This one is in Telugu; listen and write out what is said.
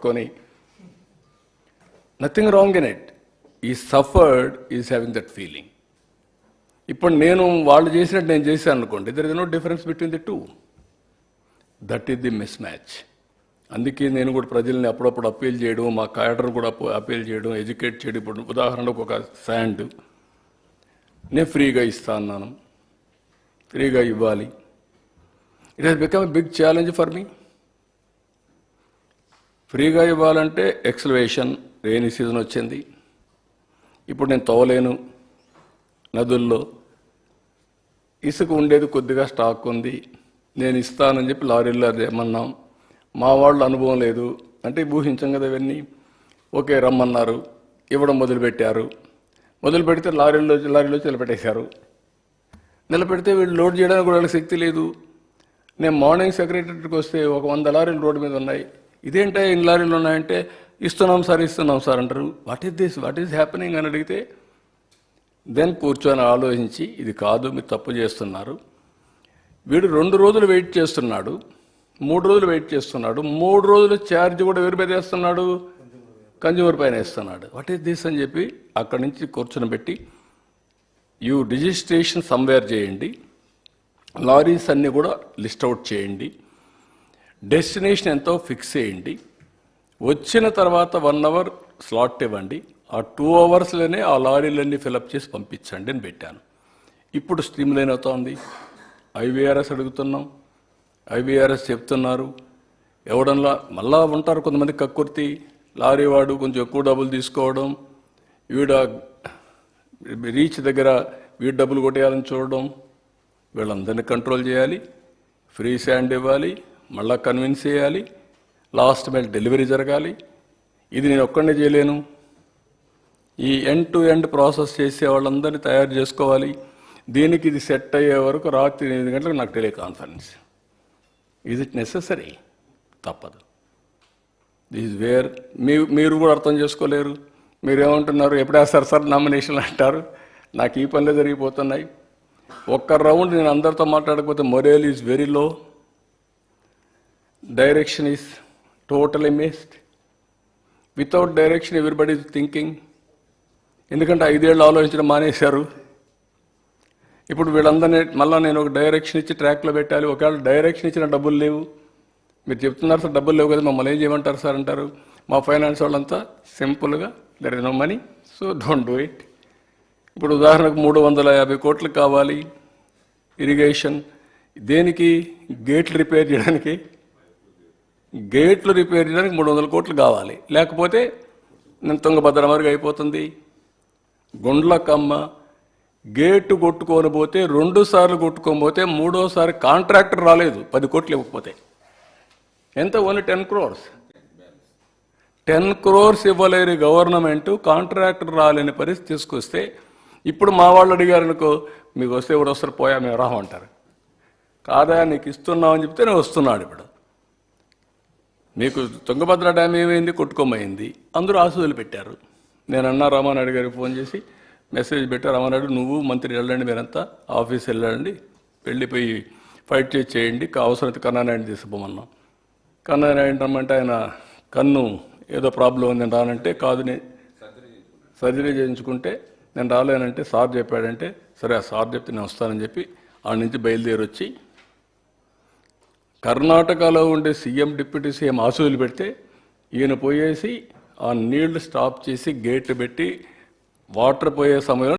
కొని నథింగ్ రాంగ్ ఇన్ ఇట్. ఈ suffered is having that feeling. ఇప్పుడు నేను వాళ్ళు చేసినట్టు నేను చేశాను అనుకోండి, there is no difference between the two. That is the mismatch. అందుకే నేను కూడా ప్రజల్ని అప్పుడప్పుడు అప్పీల్ చేయడం, మా క్యాడర్ని కూడా అప్పీల్ చేయడం, ఎడ్యుకేట్ చేయడం. ఇప్పుడు ఉదాహరణకు ఒక శాండ్ నేను ఫ్రీగా ఇస్తా అన్నాను, ఫ్రీగా ఇవ్వాలి. It has become a big challenge for me. ఫ్రీగా ఇవ్వాలంటే ఎక్స్కవేషన్, రెయినీ సీజన్ వచ్చింది, ఇప్పుడు నేను తవ్వలేను. నదుల్లో ఇసుక ఉండేది కొద్దిగా స్టాక్ ఉంది, నేను ఇస్తానని చెప్పి లారీల్లో అది ఏమన్నాం. మా వాళ్ళు అనుభవం లేదు అంటే ఊహించాం కదా ఇవన్నీ. ఓకే రమ్మన్నారు, ఇవ్వడం మొదలుపెట్టారు. మొదలు పెడితే లారీలో నిలబెట్టేశారు. నిలబెడితే వీళ్ళు లోడ్ చేయడానికి కూడా వాళ్ళకి శక్తి లేదు. నేను మార్నింగ్ సెక్రటరీకి వస్తే ఒక 100 లారీలు రోడ్డు మీద ఉన్నాయి. ఇదేంటో ఇన్ని లారీలు ఉన్నాయంటే ఇస్తున్నాం సార్ అంటారు. What is this, what is happening అని అడిగితే దెన్ కూర్చొని ఆలోచించి ఇది కాదు, మీరు తప్పు చేస్తున్నారు. వీడు 2 రోజులు వెయిట్ చేస్తున్నాడు, 3 రోజులు వెయిట్ చేస్తున్నాడు, 3 రోజులు ఛార్జ్ కూడా ఎవరి మీద వేస్తున్నాడు, కన్జ్యూమర్ పైన వేస్తున్నాడు. వాట్ ఈస్ దిస్ అని చెప్పి అక్కడి నుంచి కూర్చొని పెట్టి యూ రిజిస్ట్రేషన్ సమ్వేర్ చేయండి, లారీస్ అన్నీ కూడా లిస్ట్ అవుట్ చేయండి, డెస్టినేషన్ ఎంతో ఫిక్స్ చేయండి, వచ్చిన తర్వాత 1 అవర్ స్లాట్ ఇవ్వండి, ఆ 2 అవర్స్లోనే ఆ లారీలన్నీ ఫిలప్ చేసి పంపించండి అని పెట్టాను. ఇప్పుడు స్ట్రీమ్ లైన్ అవుతోంది. ఐవీఆర్ఎస్ అడుగుతున్నాం, ఐవీఆర్ఎస్ చెప్తున్నారు. ఎవడన్నా మళ్ళా ఉంటారు కొంతమంది కక్కుర్తి, లారీ వాడు కొంచెం ఎక్కువ డబ్బులు తీసుకోవడం, వీడ రీచ్ దగ్గర వీడు డబ్బులు కొట్టేయాలని చూడడం. వీళ్ళందరినీ కంట్రోల్ చేయాలి, ఫ్రీ శాండ్ ఇవ్వాలి, మళ్ళా కన్విన్స్ చేయాలి, లాస్ట్ మైల్ డెలివరీ జరగాలి. ఇది నేను ఒక్కడే చేయలేను. ఈ ఎండ్ టు ఎండ్ ప్రాసెస్ చేసే వాళ్ళందరినీ తయారు చేసుకోవాలి. దీనికి ఇది సెట్ అయ్యే వరకు రాత్రి 8 గంటలకు నాకు టెలికాన్ఫరెన్స్. Is it necessary? తప్పదు. దిస్ వేర్ మీరు కూడా అర్థం చేసుకోలేరు. మీరేమంటున్నారు, ఎప్పుడేస్తారు సార్ నామినేషన్లు అంటారు. నాకు ఈ పనులే జరిగిపోతున్నాయి. ఒక్క రౌండ్ నేను అందరితో మాట్లాడకపోతే మొరేల్ is very low, direction is totally missed. Without direction everybody is thinking. ఎందుకంటే 5 ఏళ్ళు ఆలోచించడం మానేశారు. ఇప్పుడు వీళ్ళందరినీ మళ్ళీ నేను ఒక డైరెక్షన్ ఇచ్చి ట్రాక్లో పెట్టాలి. ఒకవేళ డైరెక్షన్ ఇచ్చిన డబ్బులు లేవు, మీరు చెప్తున్నారు సార్ డబ్బులు లేవు కదా, మమ్మల్ని ఏం చేయమంటారు సార్ అంటారు. మా ఫైనాన్స్ వాళ్ళంతా సింపుల్గా there is no money, so don't do it. ఇప్పుడు ఉదాహరణకు 350 కోట్లు కావాలి ఇరిగేషన్. దేనికి? గేట్లు రిపేర్ చేయడానికి. గేట్లు రిపేర్ చేయడానికి 300 కోట్లు కావాలి. లేకపోతే నేను తుంగభద్ర మరుగు అయిపోతుంది. గుండ్లకమ్మ గేటు కొట్టుకొని పోతే 2 సార్లు కొట్టుకొని పోతే 3వసారి కాంట్రాక్టర్ రాలేదు, 10 కోట్లు ఇవ్వకపోతే. ఎంత? Only 10 crores. 10 crores ఇవ్వలేని గవర్నమెంట్ కాంట్రాక్టర్ రాలేని పరిస్థితి తీసుకొస్తే, ఇప్పుడు మా వాళ్ళు అడిగారు అనుకో, మీకు వస్తే ఎవరు వస్తారు, పోయా మేము రామంటారు. కాదా నీకు ఇస్తున్నామని చెప్తే నేను వస్తున్నాడు. ఇప్పుడు మీకు తుంగభద్ర డ్యామ్ ఏమైంది? కొట్టుకోమైంది. అందరూ ఆశలు పెట్టారు. నేను అన్నా రామానాయుడు గారికి ఫోన్ చేసి మెసేజ్ పెట్టా, రామానాయుడు నువ్వు మంత్రి వెళ్ళండి, మీరంతా ఆఫీస్ వెళ్ళండి, వెళ్ళిపోయి ఫైట్ చేయండి, అవసరమైతే కన్నానాయుడు తీసుకుపోమన్నాం. కన్నానాయుడు రమ్మంటే ఆయన కన్ను ఏదో ప్రాబ్లం ఉంది నేను రానంటే, కాదు నేను సర్జరీ చేయించుకుంటే నేను రాలేనంటే సార్ చెప్పాడంటే, సరే ఆ సార్ చెప్తే నేను వస్తానని చెప్పి ఆడ నుంచి బయలుదేరి వచ్చి కర్ణాటకలో ఉండే సీఎం డిప్యూటీ సీఎం ఆశలు పెడితే ఈయన పోయేసి ఆ నీళ్లు స్టాప్ చేసి గేట్లు పెట్టి వాటర్ పోయే సమయంలో